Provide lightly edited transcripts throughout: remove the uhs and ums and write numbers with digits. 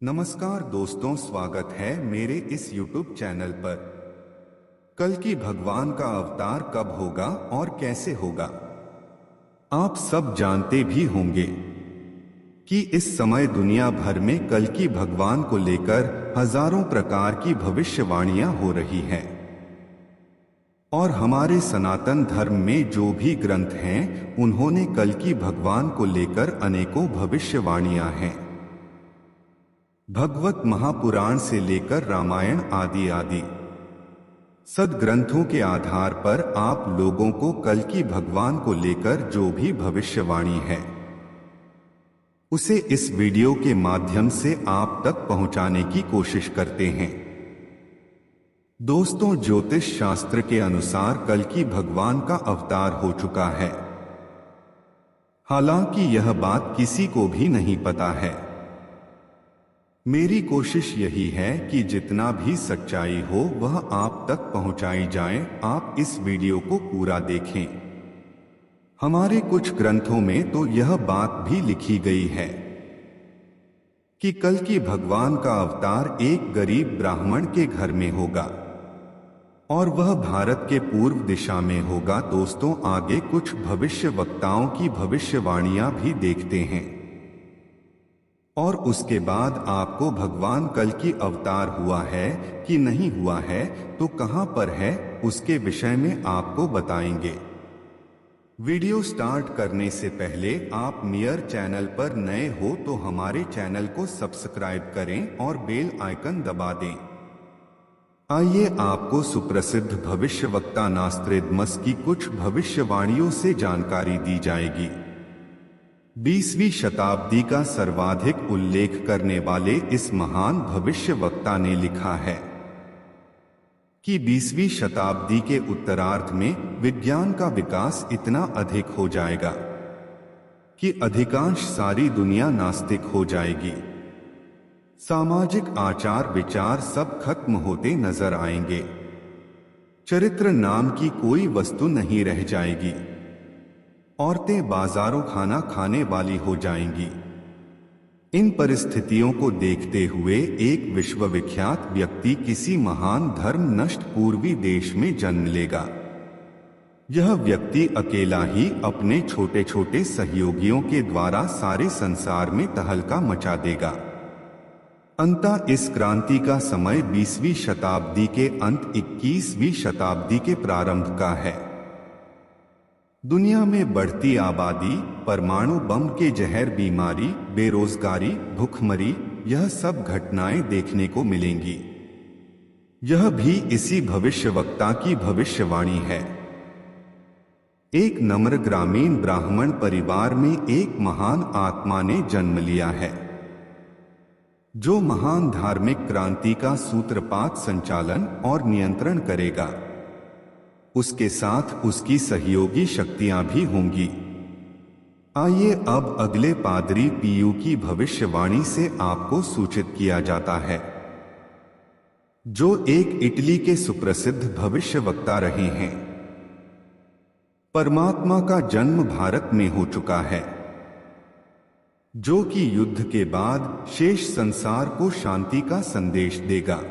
नमस्कार दोस्तों, स्वागत है मेरे इस YouTube चैनल पर। कल की भगवान का अवतार कब होगा और कैसे होगा, आप सब जानते भी होंगे कि इस समय दुनिया भर में कल की भगवान को लेकर हजारों प्रकार की भविष्यवाणियां हो रही हैं। और हमारे सनातन धर्म में जो भी ग्रंथ हैं, उन्होंने कल की भगवान को लेकर अनेकों भविष्यवाणियां हैं। भगवत महापुराण से लेकर रामायण आदि आदि सदग्रंथों के आधार पर आप लोगों को कल की भगवान को लेकर जो भी भविष्यवाणी है, उसे इस वीडियो के माध्यम से आप तक पहुंचाने की कोशिश करते हैं। दोस्तों, ज्योतिष शास्त्र के अनुसार कल की भगवान का अवतार हो चुका है। हालांकि यह बात किसी को भी नहीं पता है। मेरी कोशिश यही है कि जितना भी सच्चाई हो वह आप तक पहुंचाई जाए। आप इस वीडियो को पूरा देखें। हमारे कुछ ग्रंथों में तो यह बात भी लिखी गई है कि कल की भगवान का अवतार एक गरीब ब्राह्मण के घर में होगा और वह भारत के पूर्व दिशा में होगा। दोस्तों, आगे कुछ भविष्य वक्ताओं की भविष्यवाणियां भी देखते हैं और उसके बाद आपको भगवान कल की अवतार हुआ है कि नहीं हुआ है, तो कहां पर है, उसके विषय में आपको बताएंगे। वीडियो स्टार्ट करने से पहले आप मेयर चैनल पर नए हो तो हमारे चैनल को सब्सक्राइब करें और बेल आइकन दबा दें। आइए आपको सुप्रसिद्ध भविष्यवक्ता नास्त्रेदमस की कुछ भविष्यवाणियों से जानकारी दी जाएगी। 20वीं शताब्दी का सर्वाधिक उल्लेख करने वाले इस महान भविष्यवक्ता ने लिखा है कि 20वीं शताब्दी के उत्तरार्ध में विज्ञान का विकास इतना अधिक हो जाएगा कि अधिकांश सारी दुनिया नास्तिक हो जाएगी। सामाजिक आचार विचार सब खत्म होते नजर आएंगे। चरित्र नाम की कोई वस्तु नहीं रह जाएगी। औरतें बाजारों खाना खाने वाली हो जाएंगी। इन परिस्थितियों को देखते हुए एक विश्वविख्यात व्यक्ति किसी महान धर्म नष्ट पूर्वी देश में जन्म लेगा। यह व्यक्ति अकेला ही अपने छोटे छोटे सहयोगियों के द्वारा सारे संसार में तहलका मचा देगा। अंततः इस क्रांति का समय 20वीं शताब्दी के अंत 21वीं शताब्दी के प्रारंभ का है। दुनिया में बढ़ती आबादी, परमाणु बम के जहर, बीमारी, बेरोजगारी, भूखमरी, यह सब घटनाएं देखने को मिलेंगी। यह भी इसी भविष्यवक्ता की भविष्यवाणी है। एक नम्र ग्रामीण ब्राह्मण परिवार में एक महान आत्मा ने जन्म लिया है, जो महान धार्मिक क्रांति का सूत्रपात, संचालन और नियंत्रण करेगा। उसके साथ उसकी सहयोगी शक्तियां भी होंगी। आइए अब अगले पादरी पीयू की भविष्यवाणी से आपको सूचित किया जाता है, जो एक इटली के सुप्रसिद्ध भविष्यवक्ता रहे हैं। परमात्मा का जन्म भारत में हो चुका है, जो कि युद्ध के बाद शेष संसार को शांति का संदेश देगा।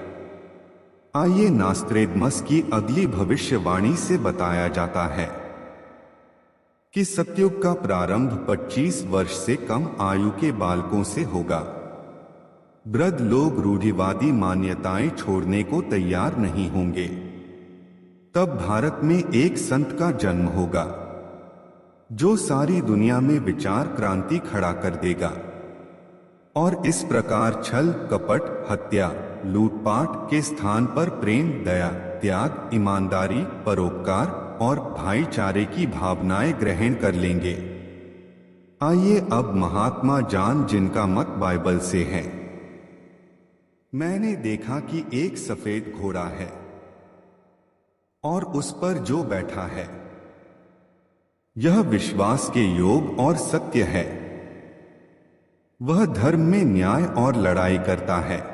आइए नास्त्रेदमस की अगली भविष्यवाणी से बताया जाता है कि सतयुग का प्रारंभ 25 वर्ष से कम आयु के बालकों से होगा। वृद्ध लोग रूढ़िवादी मान्यताएं छोड़ने को तैयार नहीं होंगे। तब भारत में एक संत का जन्म होगा, जो सारी दुनिया में विचार क्रांति खड़ा कर देगा और इस प्रकार छल, कपट, हत्या, लूटपाट के स्थान पर प्रेम, दया, त्याग, ईमानदारी, परोपकार और भाईचारे की भावनाएं ग्रहण कर लेंगे। आइए अब महात्मा जान, जिनका मत बाइबल से है। मैंने देखा कि एक सफेद घोड़ा है और उस पर जो बैठा है, यह विश्वास के योग और सत्य है। वह धर्म में न्याय और लड़ाई करता है।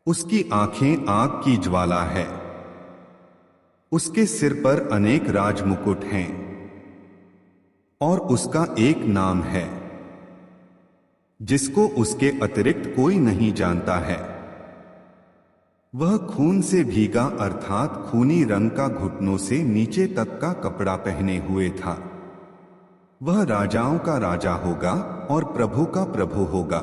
उसकी आंखें आग की ज्वाला है। उसके सिर पर अनेक राजमुकुट हैं और उसका एक नाम है। जिसको उसके अतिरिक्त कोई नहीं जानता है। वह खून से भीगा अर्थात खूनी रंग का घुटनों से नीचे तक का कपड़ा पहने हुए था। वह राजाओं का राजा होगा और प्रभु का प्रभु होगा।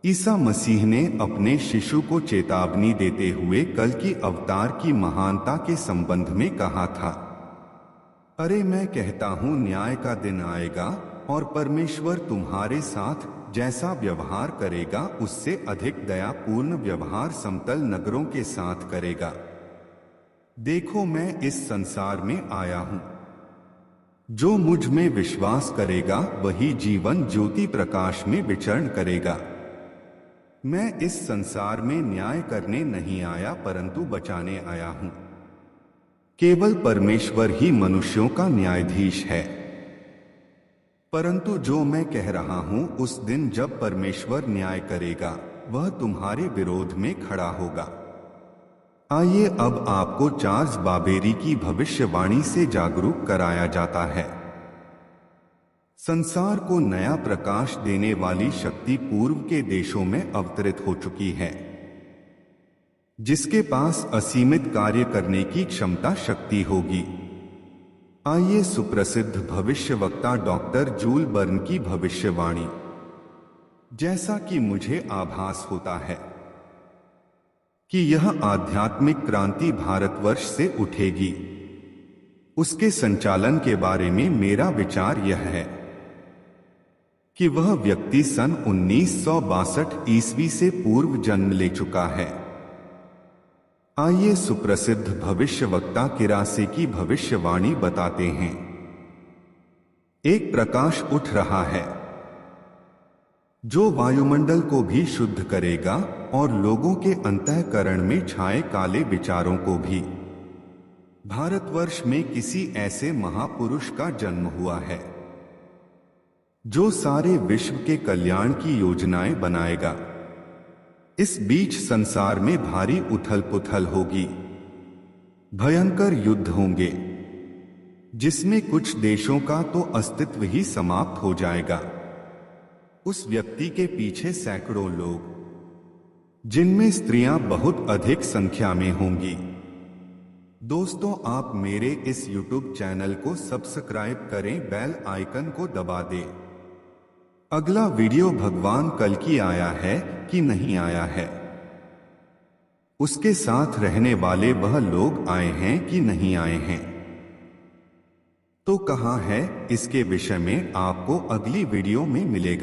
ईसा मसीह ने अपने शिशु को चेतावनी देते हुए कल की अवतार की महानता के संबंध में कहा था, अरे मैं कहता हूं न्याय का दिन आएगा और परमेश्वर तुम्हारे साथ जैसा व्यवहार करेगा उससे अधिक दयापूर्ण व्यवहार समतल नगरों के साथ करेगा। देखो मैं इस संसार में आया हूं। जो मुझ में विश्वास करेगा वही जीवन ज्योति प्रकाश में विचरण करेगा। मैं इस संसार में न्याय करने नहीं आया परंतु बचाने आया हूं। केवल परमेश्वर ही मनुष्यों का न्यायाधीश है। परंतु जो मैं कह रहा हूं उस दिन जब परमेश्वर न्याय करेगा वह तुम्हारे विरोध में खड़ा होगा। आइए अब आपको चार्ल्स बाबेरी की भविष्यवाणी से जागरूक कराया जाता है। संसार को नया प्रकाश देने वाली शक्ति पूर्व के देशों में अवतरित हो चुकी है, जिसके पास असीमित कार्य करने की क्षमता शक्ति होगी। आइए सुप्रसिद्ध भविष्यवक्ता डॉक्टर जूल बर्न की भविष्यवाणी। जैसा कि मुझे आभास होता है कि यह आध्यात्मिक क्रांति भारतवर्ष से उठेगी, उसके संचालन के बारे में मेरा विचार यह है कि वह व्यक्ति सन 1962 ईस्वी से पूर्व जन्म ले चुका है। आइए सुप्रसिद्ध भविष्यवक्ता किरासे की भविष्यवाणी बताते हैं। एक प्रकाश उठ रहा है जो वायुमंडल को भी शुद्ध करेगा और लोगों के अंतःकरण में छाए काले विचारों को भी। भारतवर्ष में किसी ऐसे महापुरुष का जन्म हुआ है जो सारे विश्व के कल्याण की योजनाएं बनाएगा। इस बीच संसार में भारी उथल पुथल होगी, भयंकर युद्ध होंगे जिसमें कुछ देशों का तो अस्तित्व ही समाप्त हो जाएगा। उस व्यक्ति के पीछे सैकड़ों लोग, जिनमें स्त्रियां बहुत अधिक संख्या में होंगी। दोस्तों, आप मेरे इस YouTube चैनल को सब्सक्राइब करें, बेल आइकन को दबा दें। अगला वीडियो भगवान कल की आया है कि नहीं आया है, उसके साथ रहने वाले वह लोग आए हैं कि नहीं आए हैं, तो कहां है, इसके विषय में आपको अगली वीडियो में मिलेगा।